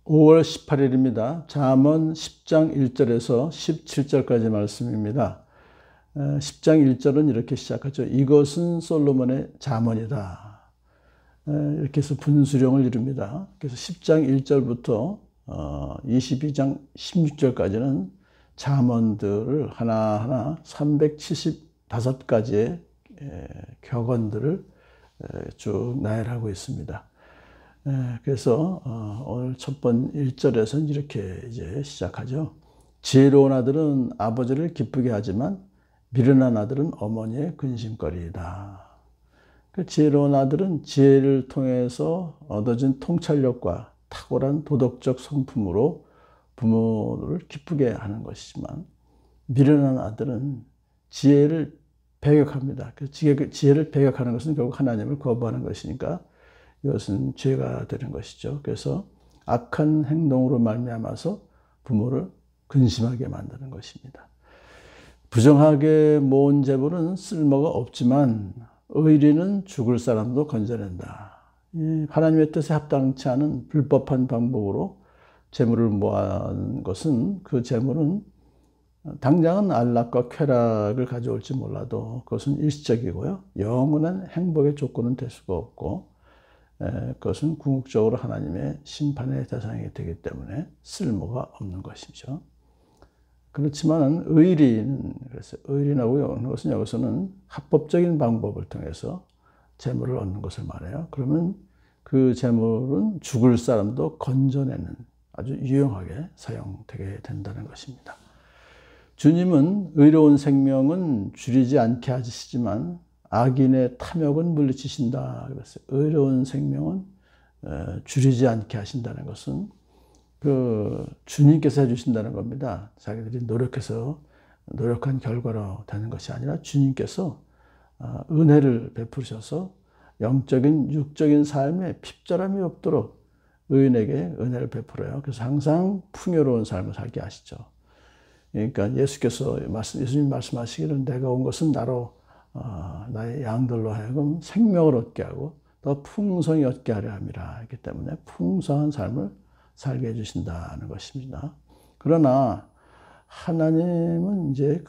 5월 18일입니다. 잠언 10장 1절에서 17절까지 말씀입니다. 10장 1절은 이렇게 시작하죠. 이것은 솔로몬의 잠언이다. 이렇게 해서 분수령을 이룹니다. 그래서 10장 1절부터 22장 16절까지는 잠언들을 하나하나 375가지의 격언들을 쭉 나열하고 있습니다. 그래서 오늘 첫 번 1절에서는 이렇게 이제 시작하죠. 지혜로운 아들은 아버지를 기쁘게 하지만 미련한 아들은 어머니의 근심거리이다. 지혜로운 아들은 지혜를 통해서 얻어진 통찰력과 탁월한 도덕적 성품으로 부모를 기쁘게 하는 것이지만, 미련한 아들은 지혜를 배격합니다. 지혜를 배격하는 것은 결국 하나님을 거부하는 것이니까 이것은 죄가 되는 것이죠. 그래서 악한 행동으로 말미암아서 부모를 근심하게 만드는 것입니다. 부정하게 모은 재물은 쓸모가 없지만 의리는 죽을 사람도 건져낸다. 하나님의 뜻에 합당치 않은 불법한 방법으로 재물을 모은 것은, 그 재물은 당장은 안락과 쾌락을 가져올지 몰라도 그것은 일시적이고요, 영원한 행복의 조건은 될 수가 없고, 그것은 궁극적으로 하나님의 심판의 대상이 되기 때문에 쓸모가 없는 것이죠. 그렇지만 의리라고 하는 것은 여기서는 합법적인 방법을 통해서 재물을 얻는 것을 말해요. 그러면 그 재물은 죽을 사람도 건져내는 아주 유용하게 사용되게 된다는 것입니다. 주님은 의로운 생명은 줄이지 않게 하시지만 악인의 탐욕은 물리치신다 그랬어요. 의로운 생명은 줄이지 않게 하신다는 것은 주님께서 해주신다는 겁니다. 자기들이 노력한 결과로 되는 것이 아니라 주님께서 은혜를 베푸셔서 영적인 육적인 삶에 핍절함이 없도록 의인에게 은혜를 베풀어요. 그래서 항상 풍요로운 삶을 살게 하시죠. 그러니까 예수님 말씀하시기를 내가 온 것은 나의 양들로 하여금 생명을 얻게 하고 더 풍성히 얻게 하려 함이라 했기 때문에 풍성한 삶을 살게 해주신다는 것입니다. 그러나 하나님은 이제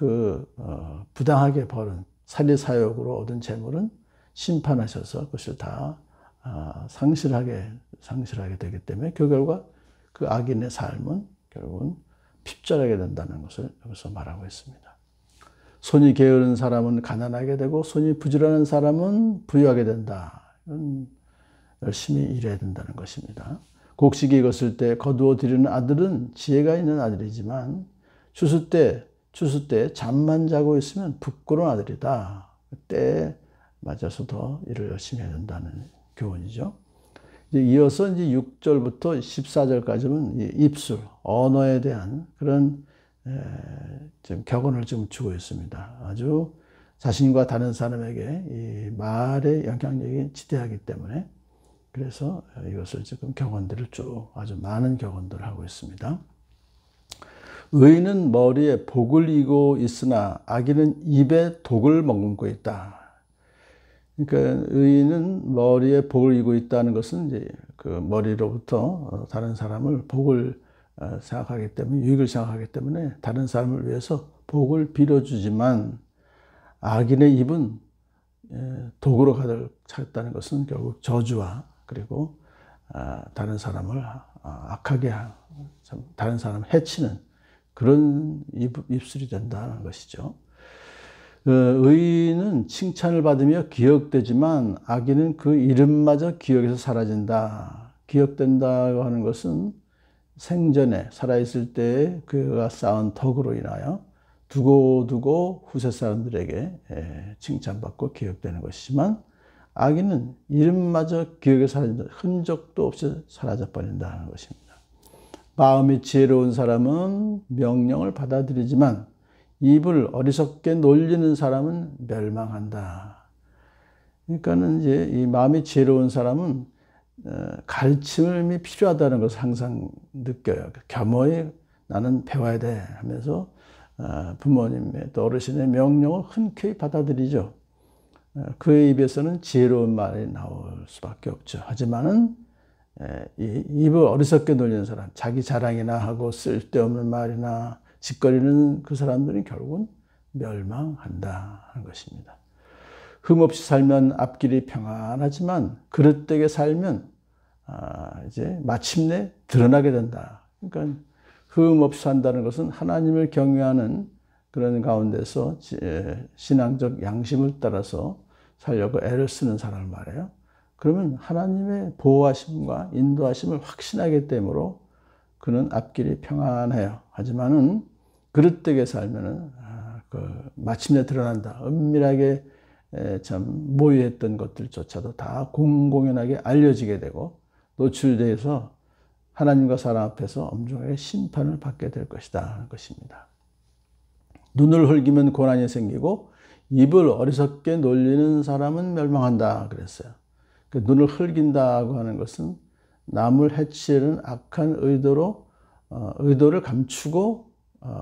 부당하게 벌은 사리사욕으로 얻은 재물은 심판하셔서 그것을 다 상실하게 되기 때문에 그 결과 그 악인의 삶은 결국은 핍절하게 된다는 것을 여기서 말하고 있습니다. 손이 게으른 사람은 가난하게 되고 손이 부지런한 사람은 부유하게 된다. 열심히 일해야 된다는 것입니다. 곡식이 익었을 때 거두어 들이는 아들은 지혜가 있는 아들이지만 추수 때 잠만 자고 있으면 부끄러운 아들이다. 때에 맞아서 더 일을 열심히 해야 된다는 교훈이죠. 이어서 이제 6절부터 14절까지는 입술, 언어에 대한 그런 좀 격언을 좀 주고 있습니다. 아주 자신과 다른 사람에게 이 말의 영향력이 지대하기 때문에, 그래서 이것을 지금 격언들을 아주 많은 격언들을 하고 있습니다. 의인은 머리에 복을 이고 있으나 악인은 입에 독을 머금고 있다. 그러니까 의인은 머리에 복을 이고 있다는 것은 이제 그 머리로부터 다른 사람을 복을 생각하기 때문에, 유익을 생각하기 때문에 다른 사람을 위해서 복을 빌어주지만, 악인의 입은 독으로 가득 찼다는 것은 결국 저주와 그리고 다른 사람을 악하게 다른 사람을 해치는 그런 입술이 된다는 것이죠. 의인은 칭찬을 받으며 기억되지만 악인은 그 이름마저 기억에서 사라진다. 기억된다고 하는 것은 생전에 살아있을 때 그가 쌓은 덕으로 인하여 두고두고 후세 사람들에게 칭찬받고 기억되는 것이지만, 악인은 이름마저 기억에서 사라진다. 흔적도 없이 사라져버린다는 것입니다. 마음이 지혜로운 사람은 명령을 받아들이지만 입을 어리석게 놀리는 사람은 멸망한다. 그러니까는 이제 이 마음이 지혜로운 사람은 가르침이 필요하다는 것을 항상 느껴요. 겸허히 나는 배워야 돼 하면서 부모님의 또 어르신의 명령을 흔쾌히 받아들이죠. 그의 입에서는 지혜로운 말이 나올 수밖에 없죠. 하지만은 이 입을 어리석게 놀리는 사람, 자기 자랑이나 하고 쓸데없는 말이나 짓거리는 그 사람들은 결국은 멸망한다 하는 것입니다. 흠없이 살면 앞길이 평안하지만 그릇되게 살면 이제 마침내 드러나게 된다. 그러니까 흠없이 산다는 것은 하나님을 경외하는 그런 가운데서 신앙적 양심을 따라서 살려고 애를 쓰는 사람을 말해요. 그러면 하나님의 보호하심과 인도하심을 확신하기 때문에 그는 앞길이 평안해요. 하지만은 그릇되게 살면은 마침내 드러난다. 은밀하게 참 모의했던 것들조차도 다 공공연하게 알려지게 되고 노출돼서 하나님과 사람 앞에서 엄중하게 심판을 받게 될 것이다 하는 것입니다. 눈을 흘기면 고난이 생기고 입을 어리석게 놀리는 사람은 멸망한다 그랬어요. 그 눈을 흘긴다고 하는 것은 남을 해치는 악한 의도를 감추고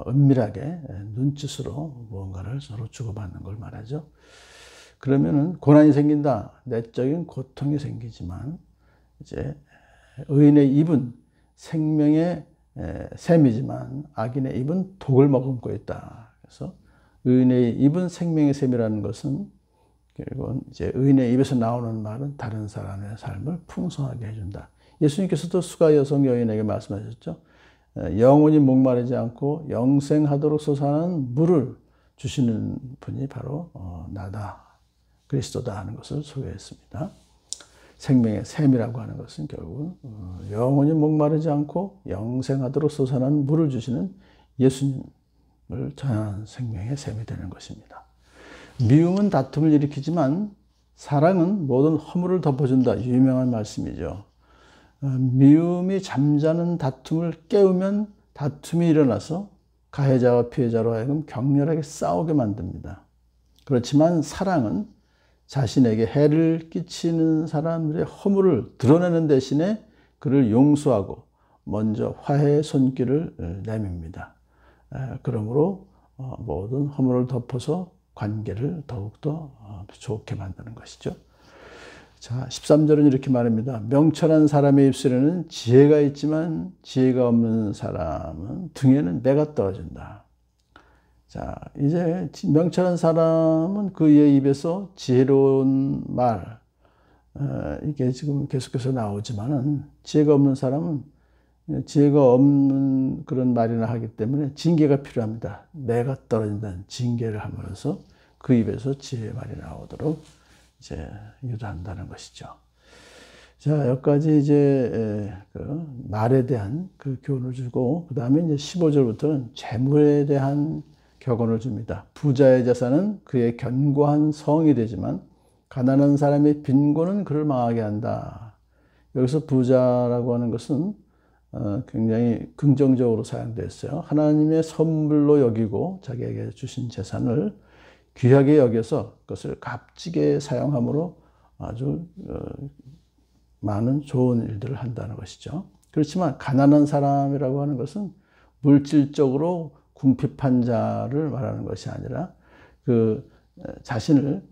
은밀하게 눈짓으로 무언가를 서로 주고받는 걸 말하죠. 그러면은 고난이 생긴다. 내적인 고통이 생기지만 이제 의인의 입은 생명의 샘이지만 악인의 입은 독을 머금고 있다. 그래서 의인의 입은 생명의 샘이라는 것은 결국은 이제 의인의 입에서 나오는 말은 다른 사람의 삶을 풍성하게 해준다. 예수님께서도 수가 여성 여인에게 말씀하셨죠. 영원히 목마르지 않고 영생하도록 솟아나는 물을 주시는 분이 바로 나다. 그리스도다 하는 것을 소개했습니다. 생명의 샘이라고 하는 것은 결국은 영원히 목마르지 않고 영생하도록 솟아나는 물을 주시는 예수님을 전하는 생명의 샘이 되는 것입니다. 미움은 다툼을 일으키지만 사랑은 모든 허물을 덮어준다. 유명한 말씀이죠. 미움이 잠자는 다툼을 깨우면 다툼이 일어나서 가해자와 피해자로 하여금 격렬하게 싸우게 만듭니다. 그렇지만 사랑은 자신에게 해를 끼치는 사람들의 허물을 드러내는 대신에 그를 용서하고 먼저 화해의 손길을 내밉니다. 그러므로 모든 허물을 덮어서 관계를 더욱더 좋게 만드는 것이죠. 자, 13절은 이렇게 말합니다. 명철한 사람의 입술에는 지혜가 있지만 지혜가 없는 사람은 등에는 매가 떨어진다. 자, 이제 명철한 사람은 그의 입에서 지혜로운 말, 이게 지금 계속해서 나오지만은 지혜가 없는 사람은 지혜가 없는 그런 말이나 하기 때문에 징계가 필요합니다. 매가 떨어진다는 징계를 함으로써 그 입에서 지혜의 말이 나오도록 이제 유도한다는 것이죠. 자, 여기까지 이제 그 말에 대한 그 교훈을 주고, 그 다음에 이제 15절부터는 재물에 대한 격언을 줍니다. 부자의 재산은 그의 견고한 성이 되지만 가난한 사람의 빈곤은 그를 망하게 한다. 여기서 부자라고 하는 것은 굉장히 긍정적으로 사용됐어요. 하나님의 선물로 여기고 자기에게 주신 재산을 귀하게 여겨서 그것을 값지게 사용함으로 아주 많은 좋은 일들을 한다는 것이죠. 그렇지만 가난한 사람이라고 하는 것은 물질적으로 궁핍한 자를 말하는 것이 아니라 그 자신을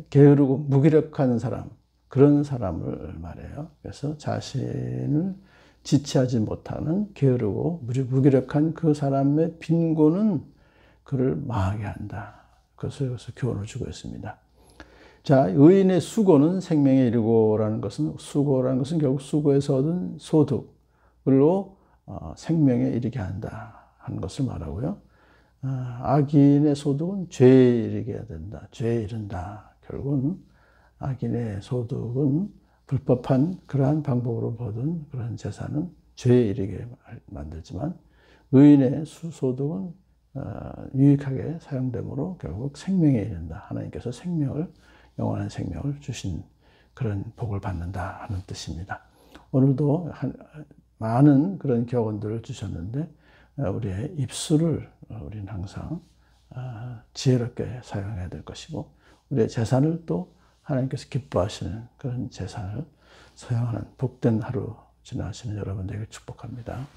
게으르고 무기력한 사람, 그런 사람을 말해요. 그래서 자신을 지체하지 못하는 게으르고 무기력한 그 사람의 빈곤은 그를 망하게 한다. 그것을 여기서 교훈을 주고 있습니다. 자, 의인의 수고는 생명에 이르고라는 것은, 수고라는 것은 결국 수고에서 얻은 소득으로 생명에 이르게 한다 하는 것을 말하고요. 악인의 소득은 죄에 이르게 된다. 죄에 이른다. 결국은 악인의 소득은 불법한 그러한 방법으로 벌은 그런 재산은 죄에 이르게 만들지만 의인의 소득은 유익하게 사용되므로 결국 생명에 이른다. 하나님께서 생명을, 영원한 생명을 주신 그런 복을 받는다 하는 뜻입니다. 오늘도 많은 그런 교훈들을 주셨는데 우리의 입술을 우리는 항상 지혜롭게 사용해야 될 것이고 우리의 재산을 또 하나님께서 기뻐하시는 그런 재산을 사용하는 복된 하루 지나시는 여러분들에게 축복합니다.